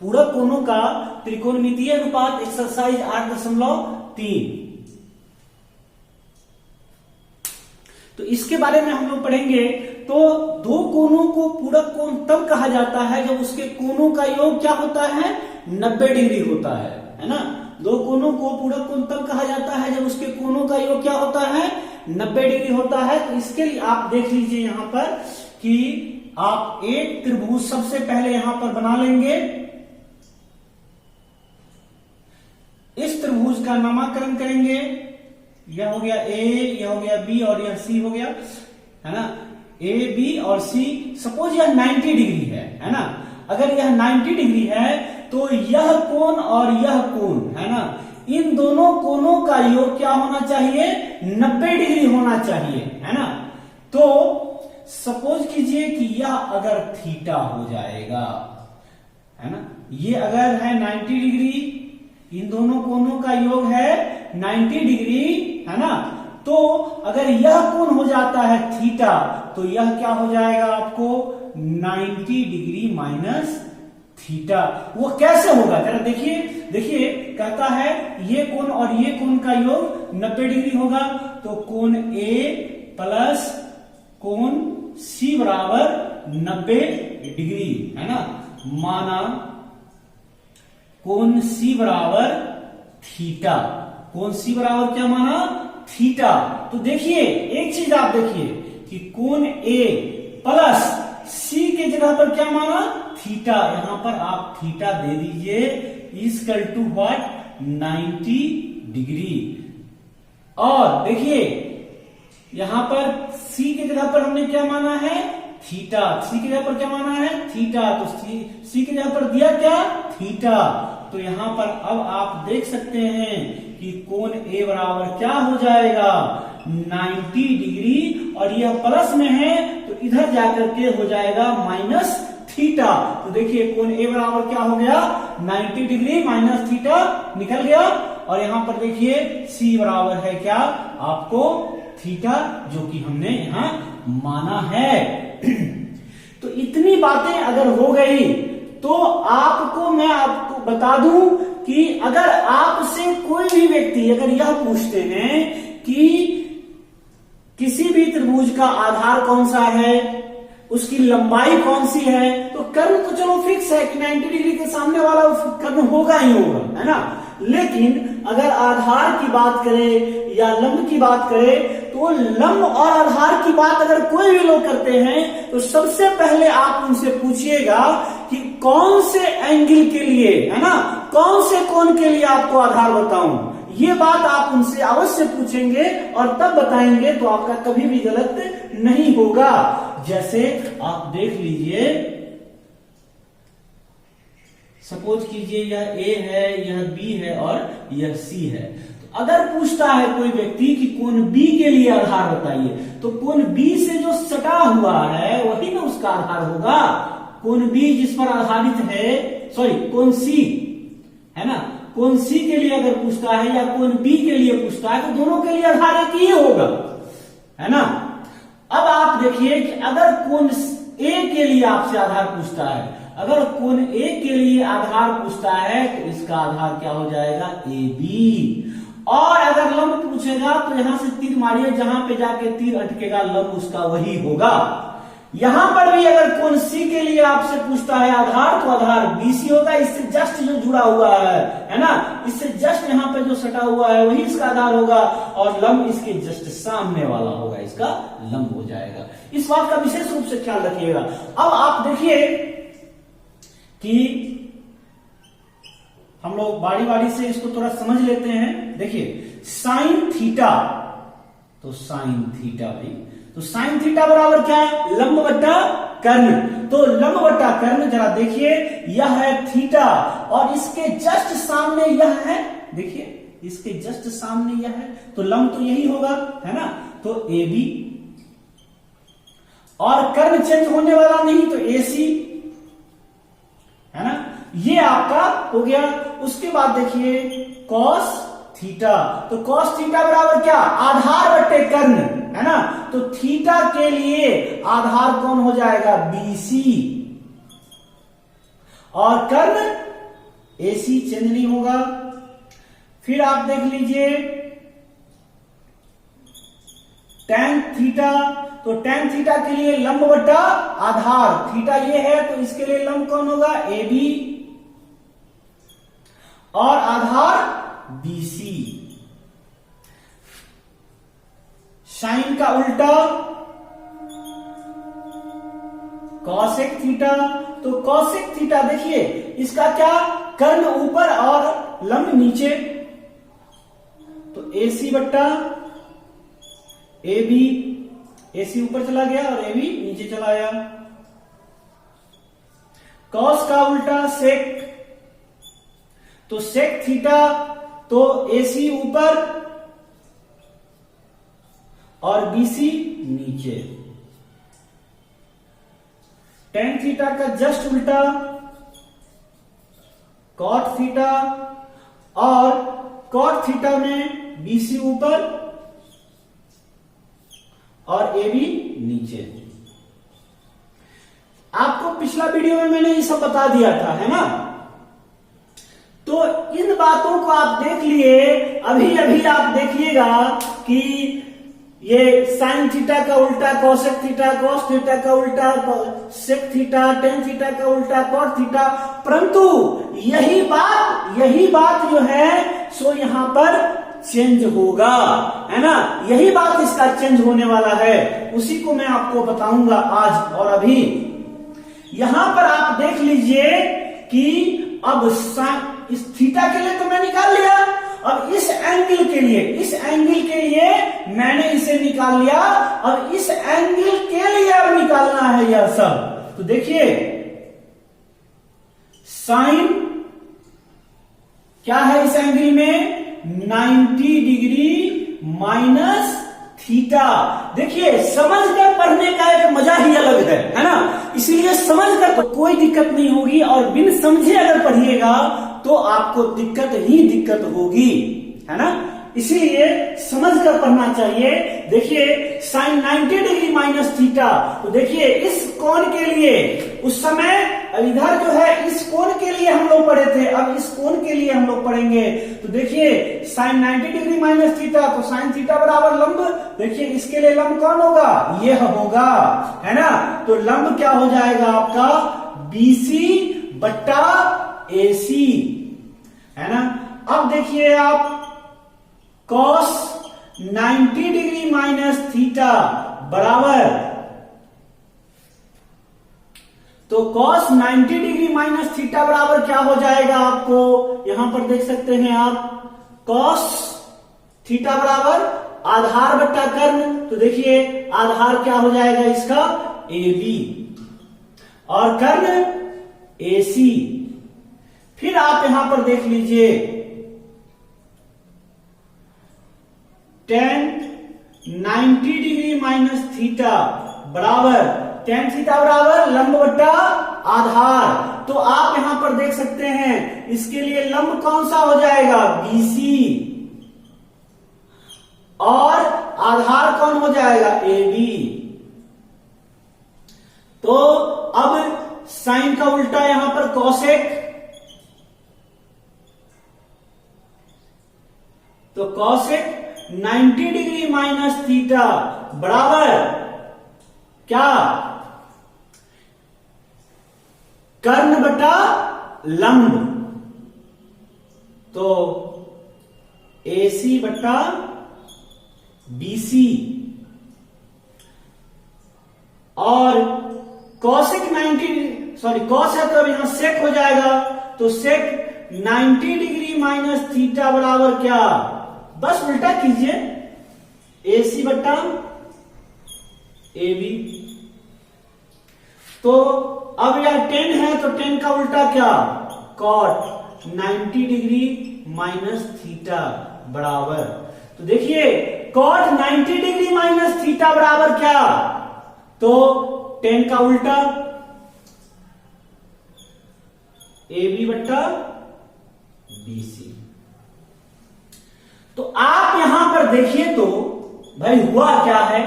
पूरक कोणों का त्रिकोणमितीय अनुपात एक्सरसाइज 8.3। तो इसके बारे में हम लोग पढ़ेंगे। तो दो कोणों को पूरक कोण तब कहा जाता है जब उसके कोणों का योग क्या होता है, 90 डिग्री होता है ना। दो कोणों को पूरक कोण तब कहा जाता है जब उसके कोणों का योग क्या होता है, 90 डिग्री होता है। तो इसके लिए आप देख लीजिए यहां पर कि आप एक त्रिभुज सबसे पहले यहां पर बना लेंगे। इस त्रिभुज का नामकरण करेंगे। यह हो गया ए, यह हो गया बी और यह सी हो गया, है ना। ए बी और सी, सपोज यह 90 डिग्री है ना। अगर यह 90 डिग्री है तो यह कोण और यह कोण, है ना, इन दोनों कोणों का योग क्या होना चाहिए, 90 डिग्री होना चाहिए, है ना। तो सपोज कीजिए कि यह अगर थीटा हो जाएगा, है ना, ये अगर है 90 डिग्री, इन दोनों कोणों का योग है 90 डिग्री, है ना। तो अगर यह कोण हो जाता है थीटा तो यह क्या हो जाएगा आपको 90 डिग्री माइनस थीटा। वो कैसे होगा जरा देखिए, देखिए कहता है ये कोण और ये कोण का योग 90 डिग्री होगा। तो कोण ए प्लस कोण सी बराबर 90 डिग्री, है ना। माना कोण सी बराबर थीटा, कोण सी बराबर क्या माना, थीटा। तो देखिए एक चीज आप देखिए कि कोण ए प्लस सी के जगह पर क्या माना, थीटा। यहां पर आप थीटा दे दीजिए इक्वल टू व्हाट, 90 डिग्री। और देखिए यहां पर सी के जगह पर हमने क्या माना है, थीटा। सी की जगह पर क्या माना है, थीटा। तो सी की जगह पर दिया क्या, थीटा। तो यहां पर अब आप देख सकते हैं कि कोण ए बराबर क्या हो जाएगा, 90 डिग्री, और यह प्लस में है तो इधर जाकर के हो जाएगा माइनस थीटा। तो देखिए कोण ए बराबर क्या हो गया, 90 डिग्री माइनस थीटा निकल गया। और यहां पर देखिए सी बराबर है क्या, आपको थीटा, जो कि हमने यहां माना है। तो इतनी बातें अगर हो गई तो आपको मैं आपको बता दूं कि अगर आपसे कोई भी व्यक्ति अगर यह पूछते हैं कि किसी भी त्रिभुज का आधार कौन सा है, उसकी लंबाई कौन सी है, तो कर्ण तो चलो फिक्स है कि 90 डिग्री के सामने वाला कर्ण होगा ही होगा, है ना। लेकिन अगर आधार की बात करें या लंब की बात करें तो लंब और आधार की बात अगर कोई भी लोग करते हैं तो सबसे पहले आप उनसे पूछिएगा कि कौन से एंगल के लिए, है ना, कौन से कोण के लिए आपको आधार बताऊं। ये बात आप उनसे अवश्य पूछेंगे और तब बताएंगे तो आपका कभी भी गलत नहीं होगा। जैसे आप देख लीजिए, सपोज कीजिए यह ए है, यह बी है और यह सी है। तो अगर पूछता है कोई व्यक्ति कि कोण बी के लिए आधार बताइए, तो कोण बी से जो सटा हुआ है वही ना उसका आधार होगा। कोण बी जिस पर आधारित है, सॉरी कोण सी, है ना, कोण सी के लिए अगर पूछता है या कोण बी के लिए पूछता है तो दोनों के लिए आधार एक ही होगा, है ना। अब आप देखिए कि अगर कोण ए के लिए आपसे आधार पूछता है, अगर कोण ए के लिए आधार पूछता है तो इसका आधार क्या हो जाएगा, ए बी। और अगर लंब पूछेगा तो यहां से तीर मारिए, जहां पे जाके तीर अटकेगा लंब उसका वही होगा। यहां पर भी अगर कोण सी के लिए आपसे पूछता है आधार तो आधार बीसी होगा, इससे जस्ट जो जुड़ा हुआ है ना, इससे जस्ट यहां पे जो सटा हुआ है वही इसका आधार होगा, और लंब इसके जस्ट सामने वाला होगा, इसका लंब हो जाएगा। इस बात का विशेष रूप से ख्याल रखिएगा। अब आप देखिए कि हम लोग बारी बारी से इसको थोड़ा समझ लेते हैं। देखिए साइन थीटा, तो साइन थीटा भाई, तो साइन थीटा बराबर क्या है, लंब बट्टा कर्ण। तो लंब बट्टा कर्ण, जरा देखिए यह है थीटा और इसके जस्ट सामने यह है, देखिए इसके जस्ट सामने यह है, तो लंब तो यही होगा, है ना। तो ए बी, और कर्ण चेंज होने वाला नहीं तो ए सी, है ना। ये आपका हो गया। उसके बाद देखिए कॉस थीटा, तो कॉस थीटा बराबर क्या, आधार बट्टे कर्ण, है ना। तो थीटा के लिए आधार कौन हो जाएगा, बीसी, और कर्ण AC चेंज नहीं होगा। फिर आप देख लीजिए tan थीटा, तो tan थीटा के लिए लंब बटा आधार, थीटा ये है तो इसके लिए लंब कौन होगा, AB और आधार BC। साइन का उल्टा कॉसेक थीटा, तो कॉसेक थीटा देखिए इसका क्या, कर्ण ऊपर और लंब नीचे, तो AC बट्टा AB, AC ऊपर चला गया और AB नीचे चला आया। कॉस का उल्टा सेक, तो सेक थीटा, तो AC ऊपर और BC नीचे। टेन थीटा का जस्ट उल्टा कॉट थीटा, और कॉट थीटा में BC ऊपर और AB नीचे। आपको पिछला वीडियो में मैंने ये सब बता दिया था, है ना। तो इन बातों को आप देख लिए, अभी अभी आप देखिएगा कि ये साइन थीटा का उल्टा कॉसेक थीटा, कॉस थीटा का उल्टा सेक थीटा, टेन थीटा का उल्टा कॉट थीटा, परंतु यही बात जो है सो यहां पर चेंज होगा, है ना। यही बात इसका चेंज होने वाला है, उसी को मैं आपको बताऊंगा आज और अभी। यहां पर आप देख लीजिए कि अब इस थीटा के लिए तो मैं निकाल लिया, अब इस एंगल के लिए मैंने इसे निकाल लिया, अब इस एंगल के लिए अब निकालना है यह सब। तो देखिए साइन क्या है इस एंगल में, 90 डिग्री माइनस थीटा। देखिए समझकर पढ़ने का एक मजा ही अलग है ना। इसलिए समझकर तो कोई दिक्कत नहीं होगी, और बिन समझे अगर पढ़िएगा तो आपको दिक्कत ही दिक्कत होगी, है ना। इसीलिए समझकर पढ़ना चाहिए। देखिए साइन 90 डिग्री माइनस थीटा, तो देखिए इस कोण के लिए उस समय इधर जो है इस कोण के लिए हम लोग पढ़े थे, अब इस कोण के लिए हम लोग पढ़ेंगे। तो देखिए साइन 90 डिग्री माइनस थीटा, तो साइन थीटा बराबर लंब, देखिए इसके लिए लंब कौन होगा, यह होगा, है ना। तो लंब क्या हो जाएगा आपका, BC बट्टा AC, है ना। अब देखिए आप cos 90 डिग्री माइनस थीटा बराबर, तो cos 90 डिग्री माइनस थीटा बराबर क्या हो जाएगा, आपको यहां पर देख सकते हैं आप, cos थीटा बराबर आधार बट्टा कर्ण, तो देखिए आधार क्या हो जाएगा इसका, AB और कर्ण AC। फिर आप यहां पर देख लीजिए tan 90 डिग्री माइनस थीटा बराबर, tan थीटा बराबर लंब बट्टा आधार, तो आप यहां पर देख सकते हैं इसके लिए लंब कौन सा हो जाएगा, BC, और आधार कौन हो जाएगा, AB। तो अब साइन का उल्टा यहां पर कॉसेक, तो कॉसेक 90 डिग्री माइनस थीटा बराबर क्या, कर्ण बटा लंब, तो AC बटा BC, और कॉसेक 90, सॉरी कॉस है तो अब यहां सेक हो जाएगा, तो सेक 90 डिग्री माइनस थीटा बराबर क्या, बस उल्टा कीजिए, AC बट्टा AB। तो अब यह 10 है तो 10 का उल्टा क्या, cot 90 डिग्री माइनस थीटा बराबर, तो देखिए cot 90 डिग्री माइनस थीटा बराबर क्या, तो 10 का उल्टा AB बट्टा BC। तो आप यहां पर देखिए तो भाई हुआ क्या है,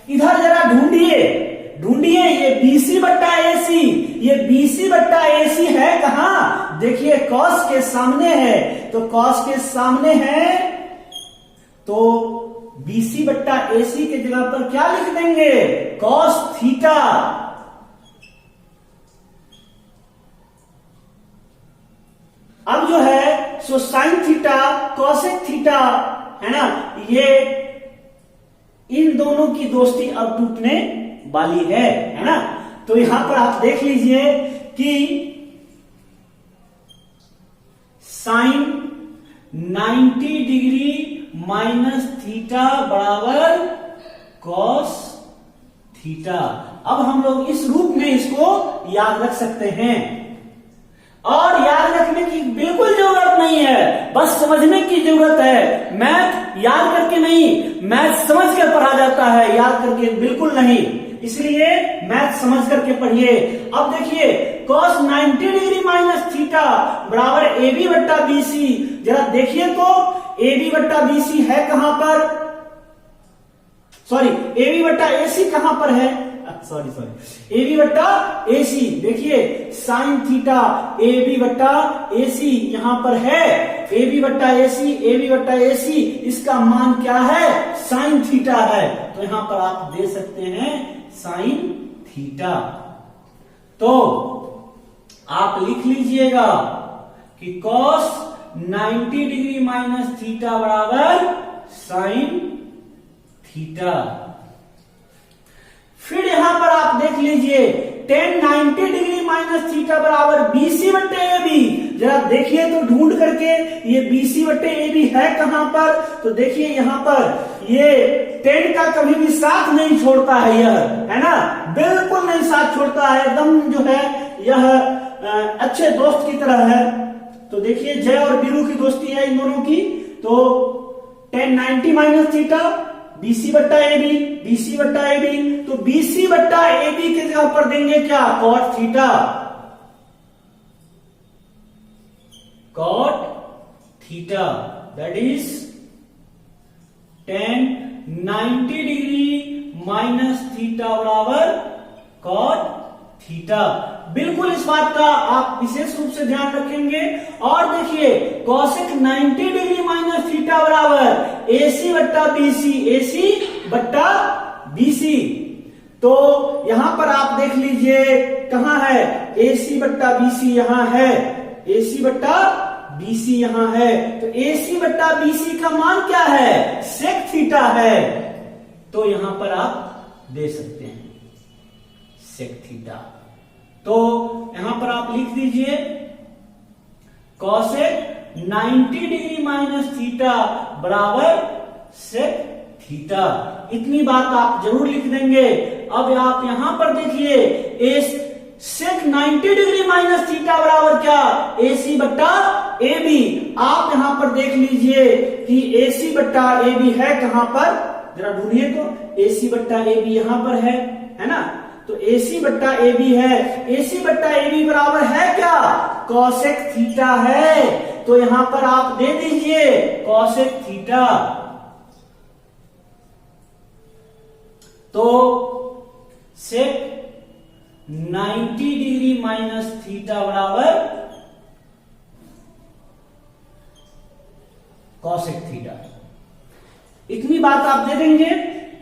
इधर जरा ढूंढिए ये BC बट्टा AC, ये BC बट्टा AC है कहां, देखिए कॉस के सामने है, तो कॉस के सामने है तो बीसी बट्टा एसी के जगह पर क्या लिख देंगे, कॉस थीटा। अब जो है so sine theta cosec theta है ना, ये इन दोनों की दोस्ती अब टूटने वाली है ना। तो यहां पर आप देख लीजिए कि साइन 90 डिग्री माइनस थीटा बराबर कॉस थीटा। अब हम लोग इस रूप में इसको याद रख सकते हैं, और याद रखने की बिल्कुल जरूरत नहीं है, बस समझने की जरूरत है। मैथ याद करके नहीं, मैथ समझ कर पढ़ा जाता है, याद करके बिल्कुल नहीं, इसलिए मैथ समझ करके पढ़िए। अब देखिए cos 90 डिग्री माइनस थीटा बराबर ए बी बट्टा बी सी। जरा देखिए तो ए बी बट्टा बी सी है कहां पर, सॉरी ए बी बट्टा ए सी कहां पर है, सॉरी ए बी बट्टा ए सी। देखिए साइन थीटा ए बी बट्टा ए सी यहां पर है, ए बी बट्टा ए सी, ए बी बट्टा ए सी, इसका मान क्या है, साइन थीटा है। तो यहां पर आप दे सकते हैं साइन थीटा। तो आप लिख लीजिएगा कि cos 90 डिग्री माइनस थीटा बराबर साइन थीटा। फिर यहां पर आप देख लीजिए tan 90 डिग्री माइनस थीटा बराबर बीसी बट्टे ए बी। जरा देखिए तो ढूंढ करके ये बीसी बट्टे ए बी है कहां पर, तो देखिए यहां पर ये tan का कभी भी साथ नहीं छोड़ता है, यह है ना, बिल्कुल नहीं साथ छोड़ता है, एकदम जो है यह अच्छे दोस्त की तरह है। तो देखिए जय और बीरू की दोस्ती है इन दोनों की। तो tan 90 माइनस थीटा बीसी बट्टा ए बी, बीसी बट्टा ए बी, तो बीसी बट्टा ए बी के जगह पर देंगे क्या, cot theta, cot theta, that is tan 90 degree minus theta बराबर कॉट थीटा। बिल्कुल इस बात का आप विशेष रूप से ध्यान रखेंगे। और देखिए कॉसेक 90 डिग्री माइनस थीटा बराबर एसी बट्टा बीसी, एसी बट्टा बीसी। तो यहां पर आप देख लीजिए कहां है, एसी बट्टा बीसी यहां है, एसी बट्टा बीसी यहां है, तो एसी बट्टा बीसी का मान क्या है, सेक थीटा है। तो यहां पर आप दे सकते हैं सेक थीटा। तो यहां पर आप लिख दीजिए कॉसेक 90 डिग्री माइनस थीटा बराबर सेक थीटा। इतनी बात आप जरूर लिख देंगे। अब आप यहां पर देखिए सेक 90 डिग्री माइनस थीटा बराबर क्या, एसी बट्टा ए बी। आप यहां पर देख लीजिए कि एसी बट्टा ए बी है कहां पर, जरा ढूंढिए तो एसी बट्टा ए बी यहां पर है ना। तो एसी बट्टा ए बी है, एसी बट्टा ए बी बराबर है क्या, कॉसेक थीटा है। तो यहां पर आप दे दीजिए कॉसेक थीटा। तो सेक 90 डिग्री माइनस थीटा बराबर कॉसेक थीटा। इतनी बात आप दे देंगे।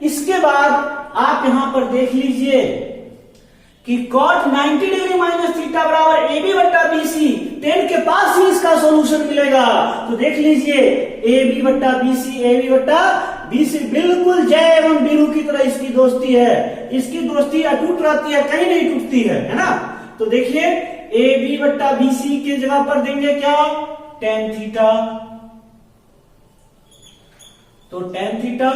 इसके बाद आप यहां पर देख लीजिए कि cot 90 डिग्री माइनस थीटा बराबर ए बी बट्टा बी सी। 10 के पास ही इसका सॉल्यूशन मिलेगा। तो देख लीजिए ए बी बट्टा बी सी, ए बी बट्टा बी सी, बिल्कुल जय एवं बीरू की तरह इसकी दोस्ती है। इसकी दोस्ती अटूट रहती है, कहीं नहीं टूटती है ना। तो देखिए ए बी बट्टा बी सी के जगह पर देंगे क्या, tan थीटा। तो tan थीटा,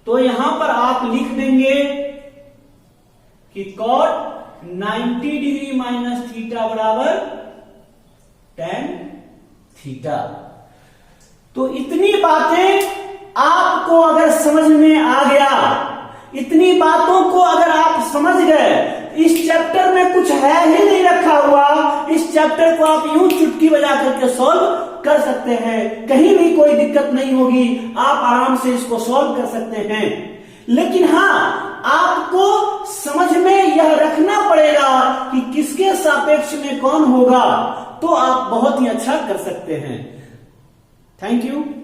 तो यहां पर आप लिख देंगे कि cot 90 डिग्री माइनस थीटा बराबर tan थीटा। तो इतनी बातें आपको अगर समझ में आ गया, इतनी बातों को अगर आप समझ गए, इस चैप्टर में कुछ है ही नहीं रखा हुआ। इस चैप्टर को आप यूं चुटकी बजा करके सॉल्व कर सकते हैं, कहीं भी कोई दिक्कत नहीं होगी, आप आराम से इसको सॉल्व कर सकते हैं। लेकिन हाँ, आपको समझ में यह रखना पड़ेगा कि किसके सापेक्ष में कौन होगा, तो आप बहुत ही अच्छा कर सकते हैं। Thank you.